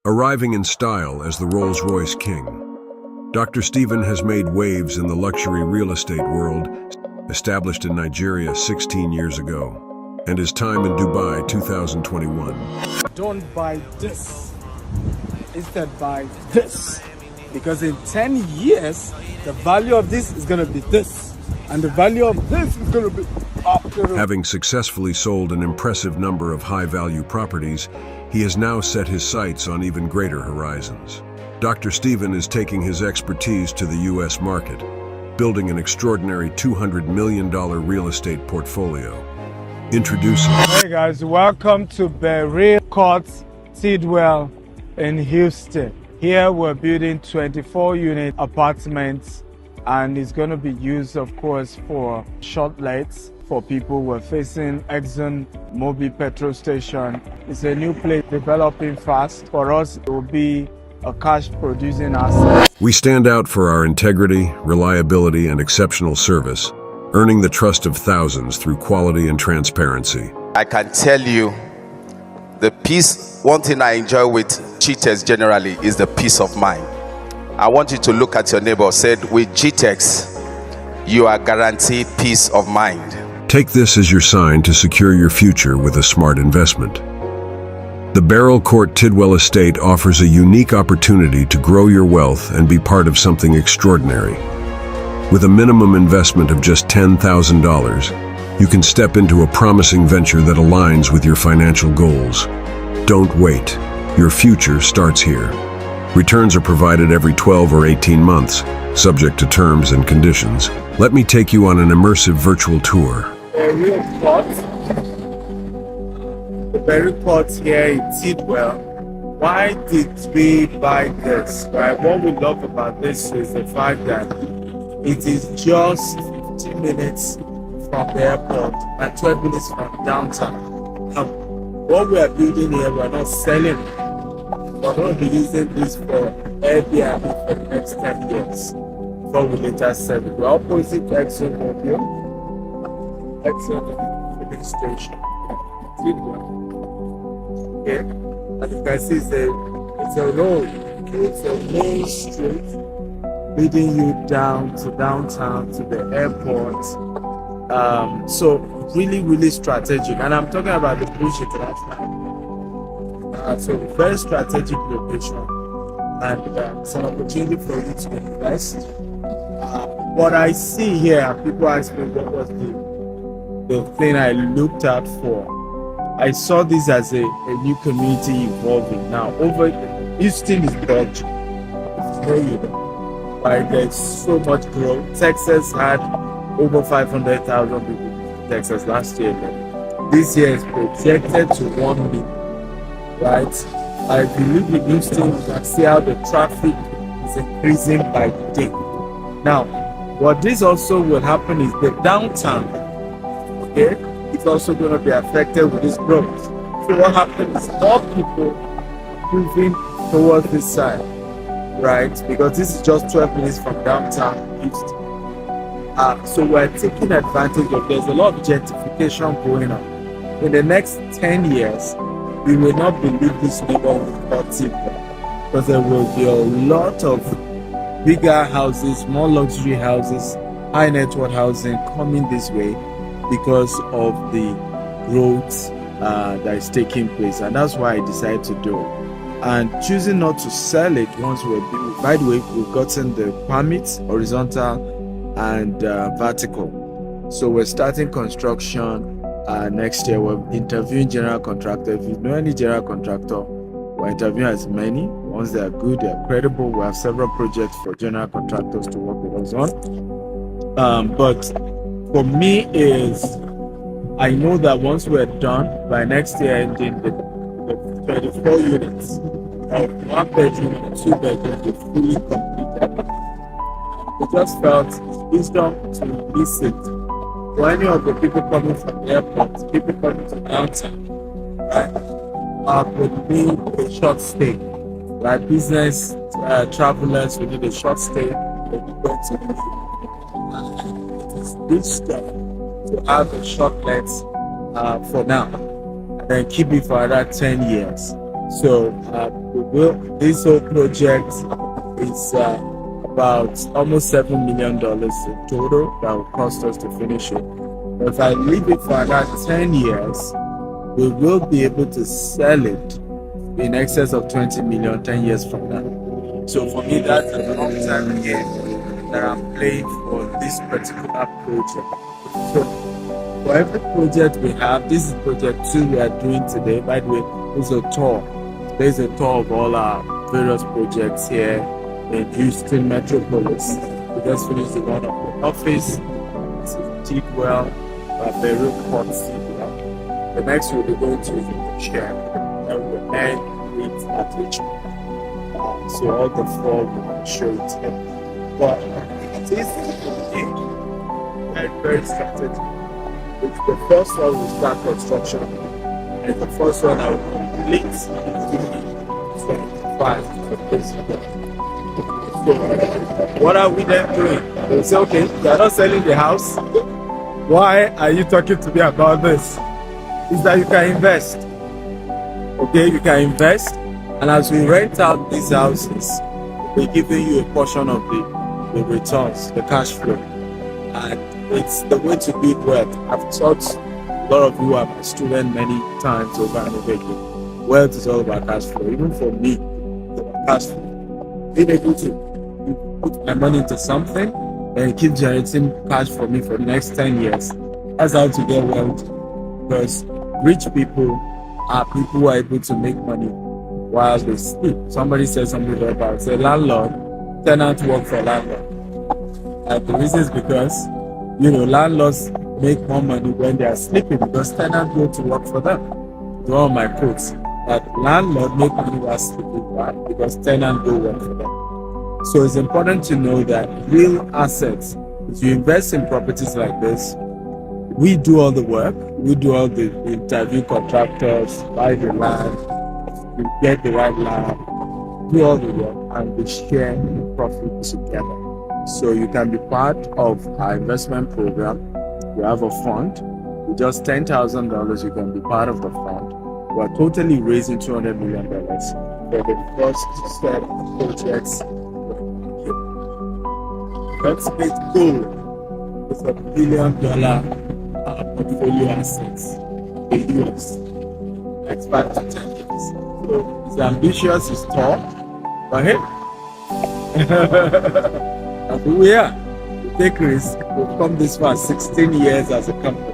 Arriving in style as the Rolls-Royce King, Dr. Stephen has made waves in the luxury real estate world, established in Nigeria 16 years ago, and his time in Dubai 2021. Don't buy this, instead buy this, because in 10 years, the value of this is going to be this, and the value of this is going to be up. Having successfully sold an impressive number of high-value properties, he has now set his sights on even greater horizons. Dr. Stephen is taking his expertise to the U.S. market, building an extraordinary $200 million real estate portfolio. Introducing... Hey guys, welcome to Beryl Court, Tidwell in Houston. Here we're building 24-unit apartments, and it's going to be used, of course, for short lets for people who are facing Exxon Mobil petrol station. It's a new place developing fast. For us, it will be a cash-producing asset. We stand out for our integrity, reliability, and exceptional service, earning the trust of thousands through quality and transparency. I can tell you, the peace, one thing I enjoy with Gtext generally is the peace of mind. I want you to look at your neighbor, said, with Gtext, you are guaranteed peace of mind. Take this as your sign to secure your future with a smart investment. The Beryl Court Tidwell Estate offers a unique opportunity to grow your wealth and be part of something extraordinary. With a minimum investment of just $10,000, you can step into a promising venture that aligns with your financial goals. Don't wait. Your future starts here. Returns are provided every 12 or 18 months, subject to terms and conditions. Let me take you on an immersive virtual tour. The Beryl Court here in Tidwell. Why did we buy this? Right? What we love about this is the fact that it is just 15 minutes from the airport and 12 minutes from downtown. Now, what we are building here, we're not selling. We're going to be using this for Airbnb for the next 10 years before we later sell it. We're opposite Exxon Mobil. Exxon filling station. Okay, as you can see, it's a road. It's a main street leading you down to downtown to the airport. So really strategic, and I'm talking about the Bush International. So very strategic location, and it's an opportunity for you to invest. What I see here, people ask me what was the thing I looked out for. I saw this as a new community evolving. Now, over Houston is budget. Right, there's so much growth. Texas had over 500,000 people in Texas last year. This year is projected to 1 million. Right? I believe in Houston, you can see how the traffic is increasing by the day. Now, what this also will happen is the downtown, okay, it's also going to be affected with this growth. So what happens is more people moving towards this side, right? Because this is just 12 minutes from downtown Houston. So we're taking advantage of, there's a lot of gentrification going on. In the next 10 years, we will not believe this neighborhood because there will be a lot of bigger houses, more luxury houses, high net worth housing coming this way because of the growth that is taking place, and that's why I decided to do it. And choosing not to sell it once we're building. By the way, we've gotten the permits, horizontal and vertical. So we're starting construction next year. We're interviewing general contractor. If you know any general contractor, we're interviewing as many. Once they are good, they are credible. We have several projects for general contractors to work with us on. But for me is, I know that once we're done by next year ending, the 24 units of 1 bedroom and 2 bedroom will fully completed. We just felt it's wisdom to release it for any of the people coming from the airport, people coming to downtown, right? Would need a short stay. Like business travelers, we need a short stay. They need to it is wisdom to have a short let for now, and then keep it for another 10 years. So this whole project is about almost $7 million in total that will cost us to finish it. But if I leave it for another 10 years, we will be able to sell it in excess of 20 million 10 years from now. So for me, that's a long time game that I'm playing for this particular project. So for every project we have, this is project 2 we are doing today. By the way, there's a tour. There's a tour of all our various projects here in Houston Metropolis. We just finished the one of the office. This is Tidwell, Beryl Port City. The next we'll be going to the chair and we'll end with at Richmond. So all the 4 will show it here. But this is very, very strategic. It's the first one we start construction. And the first one I will complete is 25 of this. So what are we then doing? They say, okay, you are not selling the house. Why are you talking to me about this? Is that you can invest. Okay, you can invest, and as we rent out these houses, we're giving you a portion of the returns, the cash flow. And it's the way to build wealth. I've taught a lot of you, are my student many times over and over again. Wealth is all about cash flow. Even for me, it's about cash flow. Being able to put my money into something and keep generating cash for me for the next 10 years. That's how to get wealth. Because rich people are people who are able to make money while they sleep. Somebody said something about, say, landlord, tenant work for landlord. And the reason is because, landlords make more money when they are sleeping because tenants go to work for them. To all my quotes, that landlord make money while sleeping. Why? Because tenants go work for them. So it's important to know that real assets, if you invest in properties like this, we do all the work, we do all the interview contractors, buy the land, we get the right land, do all the work, and we share the profit together. So you can be part of our investment program. We have a fund. With just $10,000, you can be part of the fund. We're totally raising $200 million for the first set of projects. Let's make goal is $1 billion portfolio assets in the US. Next 5 to 10 years. So it's ambitious, it's tall, but hey, and here we are. We take risks. We've come this far, 16 years as a company,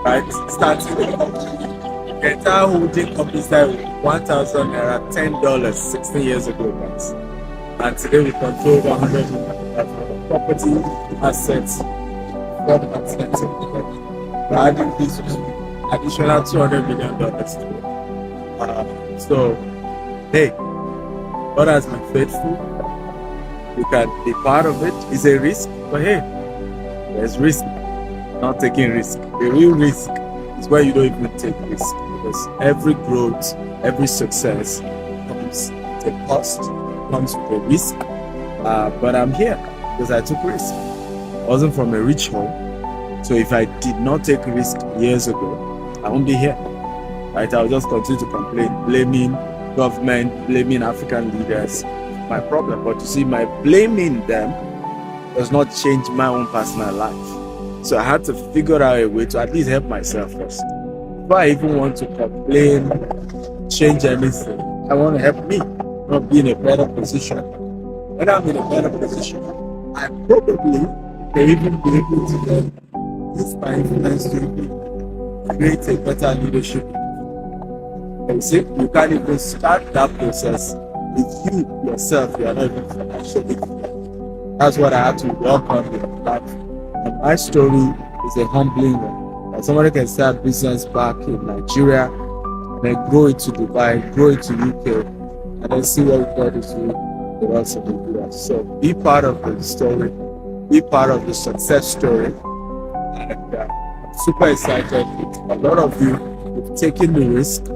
right? Starting the entire holding company started with 1,000 naira, $10, 16 years ago, guys. And today we control over 100 million property assets. We're adding this additional $200 million to it. So, hey, God has been faithful. You can be part of it. It's a risk, but hey, there's risk, not taking risk. The real risk is where you don't even take risk, because every growth, every success comes at a cost, comes with a risk. But I'm here because I took risk. I wasn't from a rich home. So if I did not take risk years ago, I won't be here. Right? I'll just continue to complain, blaming government, blaming African leaders. My problem. But you see, my blaming them does not change my own personal life. So I had to figure out a way to at least help myself first. Before I even want to complain, change anything, I want to help me not be in a better position. When I'm in a better position, I probably can even be able to use my influence to create a better leadership. You see, you can't even start that process if you yourself, you are not even financially. That's what I had to work on with life. And my story is a humbling one. That somebody can start business back in Nigeria, and then grow it to Dubai, grow it to UK, and then see what God is doing the rest of the US. So be part of the story, be part of the success story. And I'm super excited. A lot of you have taken the risk,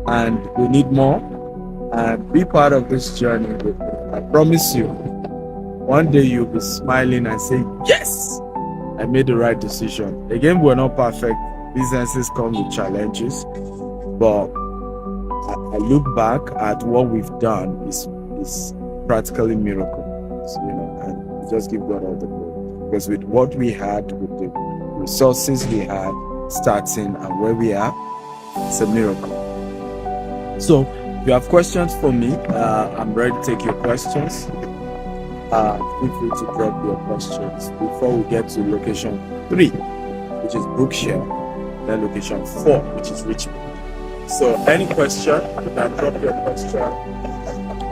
and we need more. And be part of this journey with me. I promise you, one day you'll be smiling and saying, yes, I made the right decision. Again, we're not perfect. Businesses come with challenges, but I look back at what we've done is practically miracle, and just give God all the glory. Because with what we had, with the resources we had, starting and where we are, it's a miracle. So, if you have questions for me, I'm ready to take your questions. Feel free to drop your questions before we get to location 3, which is Brookshire, then location 4, which is Richmond. So, any question, you can drop your question.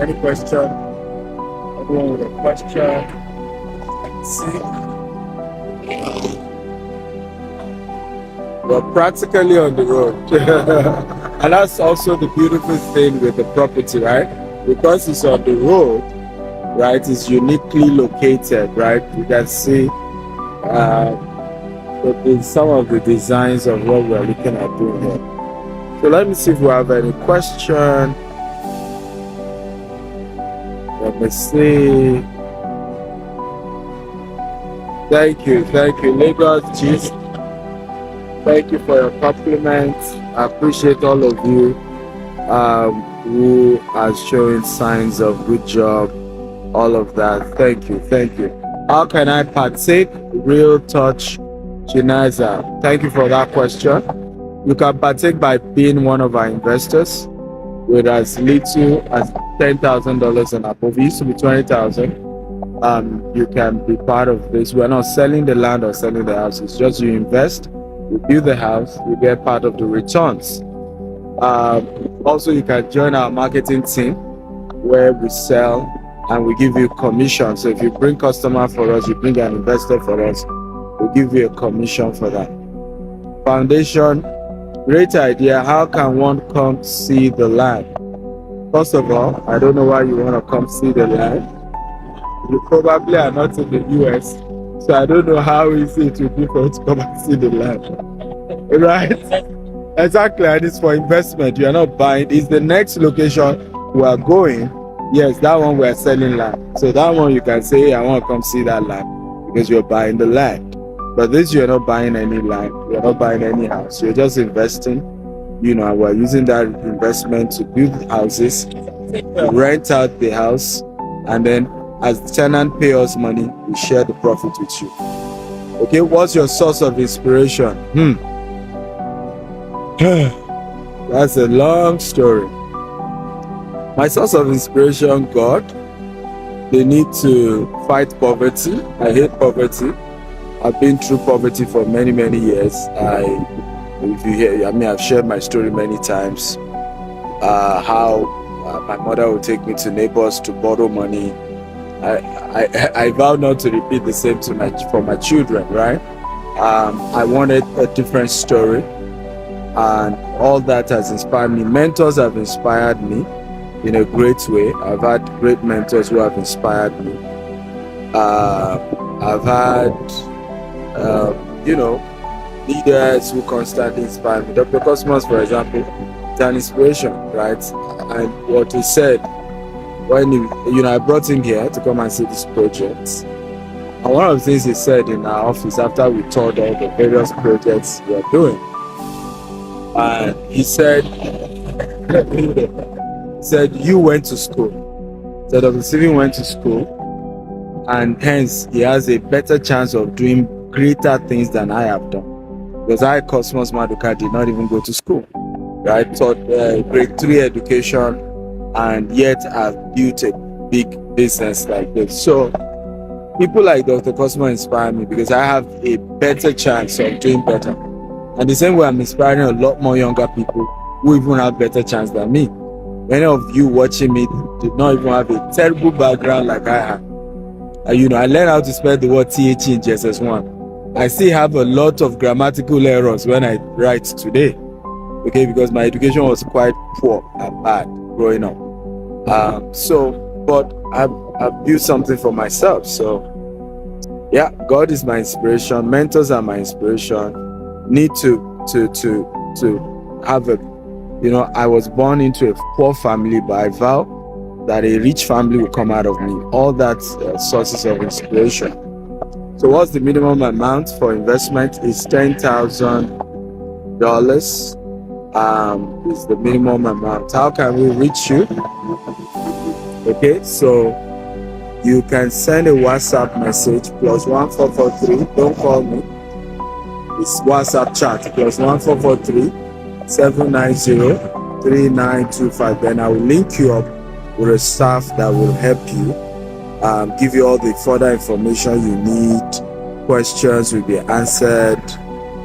Any question? Everyone with a question? See? We're practically on the road. And that's also the beautiful thing with the property, right? Because it's on the road, right? It's uniquely located, right? You can see some of the designs of what we're looking at doing here. So let me see if we have any question. Let me see. Thank you, Lagos Gist. Thank you for your compliments. I appreciate all of you who are showing signs of good job, all of that. Thank you. How can I partake? Real touch, Chinaza. Thank you for that question. You can partake by being one of our investors with as little as $10,000 and above. It used to be $20,000. You can be part of this. We're not selling the land or selling the house. It's just you invest, you build the house, you get part of the returns. Also, you can join our marketing team where we sell and we give you commission. So if you bring customer for us, you bring an investor for us, we give you a commission for that. Foundation, great idea. How can one come see the land? First of all, I don't know why you want to come see the land. You probably are not in the US, so I don't know how easy it will be for you to come and see the land. Right? Exactly, and it's for investment. You are not buying. It's the next location we are going. Yes, that one we are selling land. So that one you can say, hey, I want to come see that land because you're buying the land. But this, you're not buying any land. You're not buying any house. You're just investing. We're using that investment to build houses, rent out the house, and then as the tenant pay us money, we share the profit with you. Okay, what's your source of inspiration? That's a long story. My source of inspiration, God. They need to fight poverty. I hate poverty. I've been through poverty for many, many years. I've shared my story many times. How my mother would take me to neighbors to borrow money. I vow not to repeat the same for my children, right? I wanted a different story, and all that has inspired me. Mentors have inspired me in a great way. I've had great mentors who have inspired me. I've had, leaders who constantly inspire me. Dr. Cosmos, for example, is an inspiration, right? And what he said, when I brought him here to come and see this project. And one of the things he said in our office after we toured all the various projects we are doing, and he said, you went to school. So Dr. Stephen went to school, and hence he has a better chance of doing greater things than I have done. Because I, Cosmos Maduka, did not even go to school. Right? Taught grade 3 education, and yet I've built a big business like this. So people like Dr. Cosmo inspire me because I have a better chance of doing better. And the same way I'm inspiring a lot more younger people who even have better chance than me. Many of you watching me did not even have a terrible background like I have. I learned how to spell the word TH in JSS1. I still have a lot of grammatical errors when I write today. Okay, because my education was quite poor and bad growing up. But I've built something for myself. So, yeah, God is my inspiration. Mentors are my inspiration. Need to have a, I was born into a poor family, but I vow that a rich family will come out of me. All that sources of inspiration. So, what's the minimum amount for investment? Is $10,000. is the minimum amount. How can we reach you? Okay, so you can send a WhatsApp message +1443. Don't call me. It's WhatsApp chat +1443 790 3925. Then I will link you up with a staff that will help you, give you all the further information you need. Questions will be answered.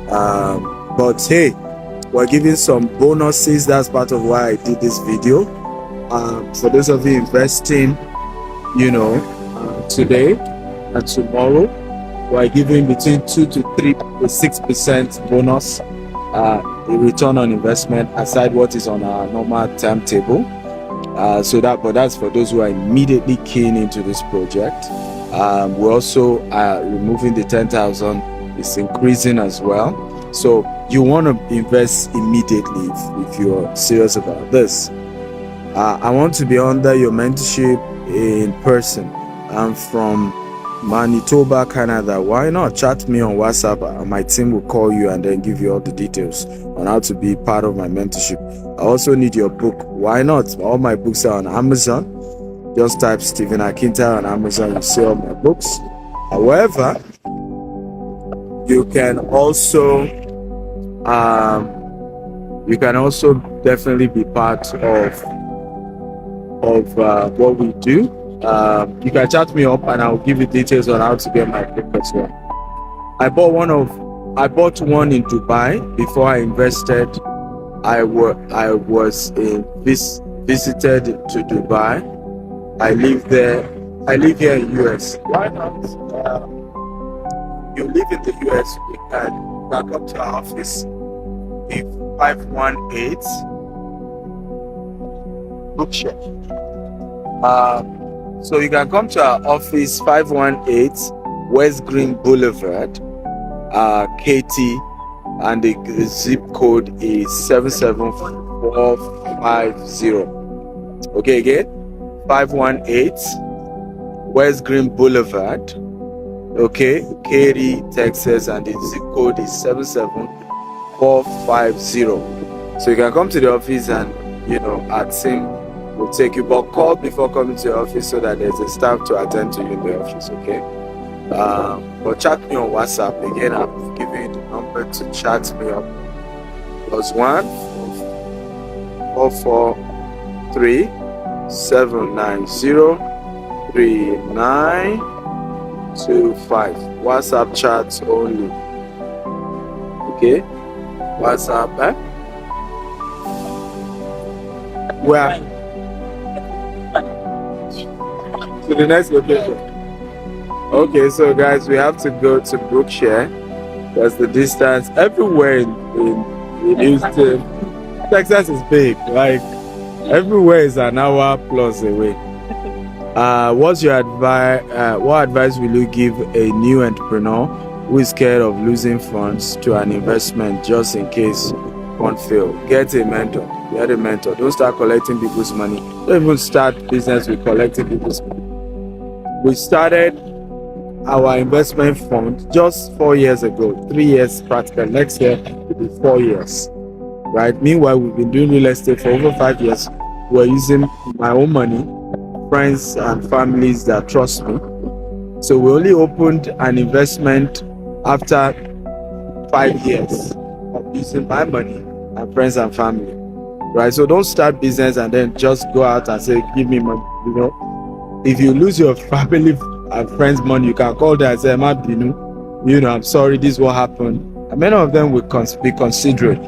But hey, we're giving some bonuses. That's part of why I did this video. For those of you investing, today and tomorrow, we're giving between 2 to 6% bonus in return on investment, aside what is on our normal timetable. But that's for those who are immediately keen into this project. We're also removing the 10,000. It's increasing as well. So you want to invest immediately if you're serious about this. I want to be under your mentorship in person. I'm from Manitoba, Canada. Why not chat me on WhatsApp? My team will call you and then give you all the details on how to be part of my mentorship. I also need your book. Why not? All my books are on Amazon. Just type Stephen Akinta on Amazon. You see all my books. However, you can also definitely be part of what we do. You can chat me up and I'll give you details on how to get my book as well. I bought one in Dubai before I invested. I visited to Dubai. I live there. I live here in US. Why not? You live in the US, we can back up to our office. If 518 Bookshare. So you can come to our office, 518 West Green Boulevard, KT, and the zip code is 77450. Okay, again, 518 West Green Boulevard, okay, Katy, Texas, and the zip code is 77450. So you can come to the office and our team will take you, but call before coming to the office so that there's a staff to attend to you in the office, okay? But chat me on WhatsApp. Again, I'll give you the number to chat me up. +1 443 790 3925. WhatsApp chats only. Okay? WhatsApp, Where? To the next location. Okay, so guys, we have to go to Brookshire. That's the distance. Everywhere in Houston, Texas is big. Like everywhere is an hour plus away. What's your advice? What advice will you give a new entrepreneur who is scared of losing funds to an investment just in case one fail? Get a mentor. Get a mentor. Don't start collecting people's money. Don't even start business with collecting people's money. We started our investment fund just 4 years ago, 3 years practical. Next year will be 4 years, right? Meanwhile, we've been doing real estate for over 5 years. We're using my own money, friends and families that trust me. So we only opened an investment after 5 years of using my money and friends and family, right? So don't start business and then just go out and say, give me money, If you lose your family and friends' money, you can call them and say, I'm sorry, this is what happened. And many of them will be considerate.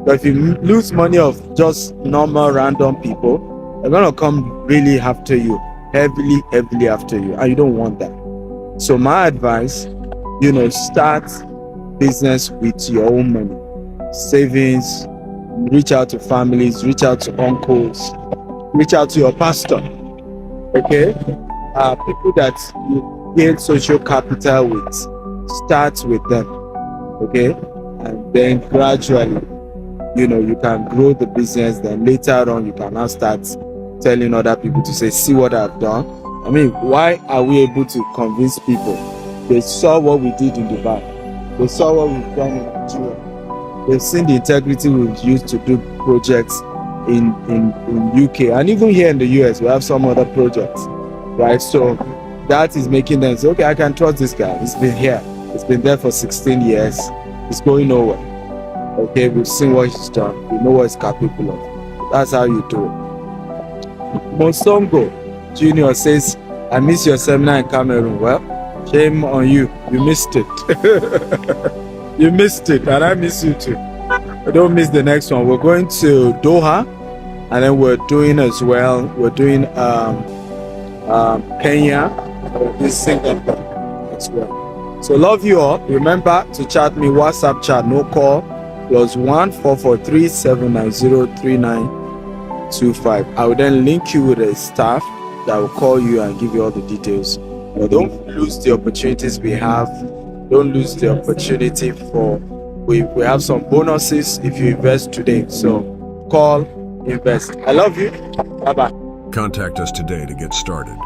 But if you lose money of just normal random people, they're going to come really after you, heavily after you, and you don't want that. So my advice, start business with your own money, savings, reach out to families, reach out to uncles, reach out to your pastor. Okay, people that you build social capital with, start with them. Okay, and then gradually, you can grow the business. Then later on, you can now start telling other people to say, see what I've done. I mean, why are we able to convince people? They saw what we did in Dubai. They saw what we've done in Nigeria. They've seen the integrity we've used to do projects in UK, and even here in the US, we have some other projects, right? So that is making them say, okay, I can trust this guy. He's been here. He's been there for 16 years. He's going nowhere. Okay, we've seen what he's done. We know what he's capable of. That's how you do it. Monsongo Junior says, I miss your seminar in Cameroon. Well, shame on you. You missed it. You missed it, and I miss you too. Don't miss the next one. We're going to Doha, and then we're doing as well. We're doing Kenya, this Singapore as well. So love you all. Remember to chat me, WhatsApp chat, no call, +1 443 790 3925. I will then link you with a staff that will call you and give you all the details. But don't lose the opportunities we have. Don't lose the opportunity for we have some bonuses if you invest today. So call, invest. I love you. Bye bye. Contact us today to get started.